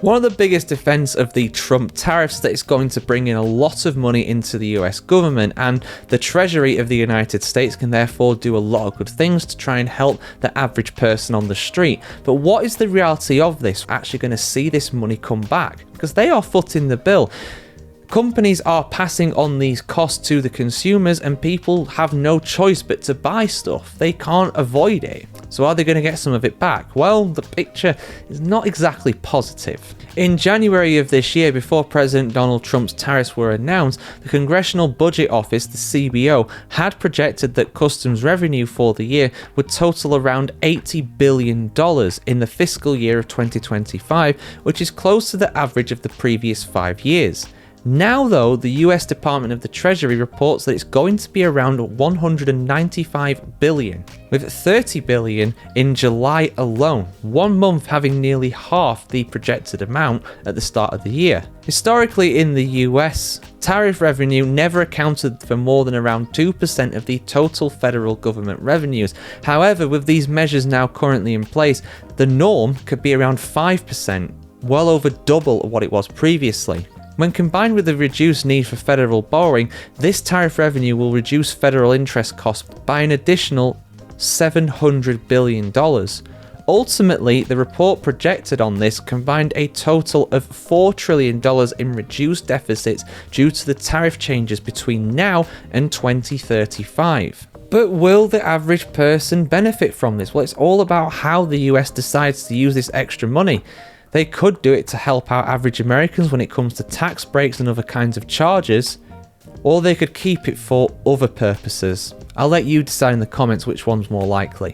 One of the biggest defense of the Trump tariffs is that it's going to bring in a lot of money into the US government, and the Treasury of the United States can therefore do a lot of good things to try and help the average person on the street. But what is the reality of this? We're actually going to see this money come back because they are footing the bill. Companies are passing on these costs to the consumers, and people have no choice but to buy stuff. They can't avoid it. So are they going to get some of it back? Well, the picture is not exactly positive. In January of this year, before President Donald Trump's tariffs were announced, the Congressional Budget Office, the CBO, had projected that customs revenue for the year would total around $80 billion in the fiscal year of 2025, which is close to the average of the previous 5 years. Now, though, the US Department of the Treasury reports that it's going to be around $195 billion, with $30 billion in July alone, 1 month having nearly half the projected amount at the start of the year. Historically in the US, tariff revenue never accounted for more than around 2% of the total federal government revenues. However, with these measures now currently in place, the norm could be around 5%, well over double what it was previously. When combined with the reduced need for federal borrowing, this tariff revenue will reduce federal interest costs by an additional $700 billion. Ultimately, the report projected on this combined a total of $4 trillion in reduced deficits due to the tariff changes between now and 2035. But will the average person benefit from this? Well, it's all about how the US decides to use this extra money. They could do it to help out average Americans when it comes to tax breaks and other kinds of charges, or they could keep it for other purposes. I'll let you decide in the comments which one's more likely.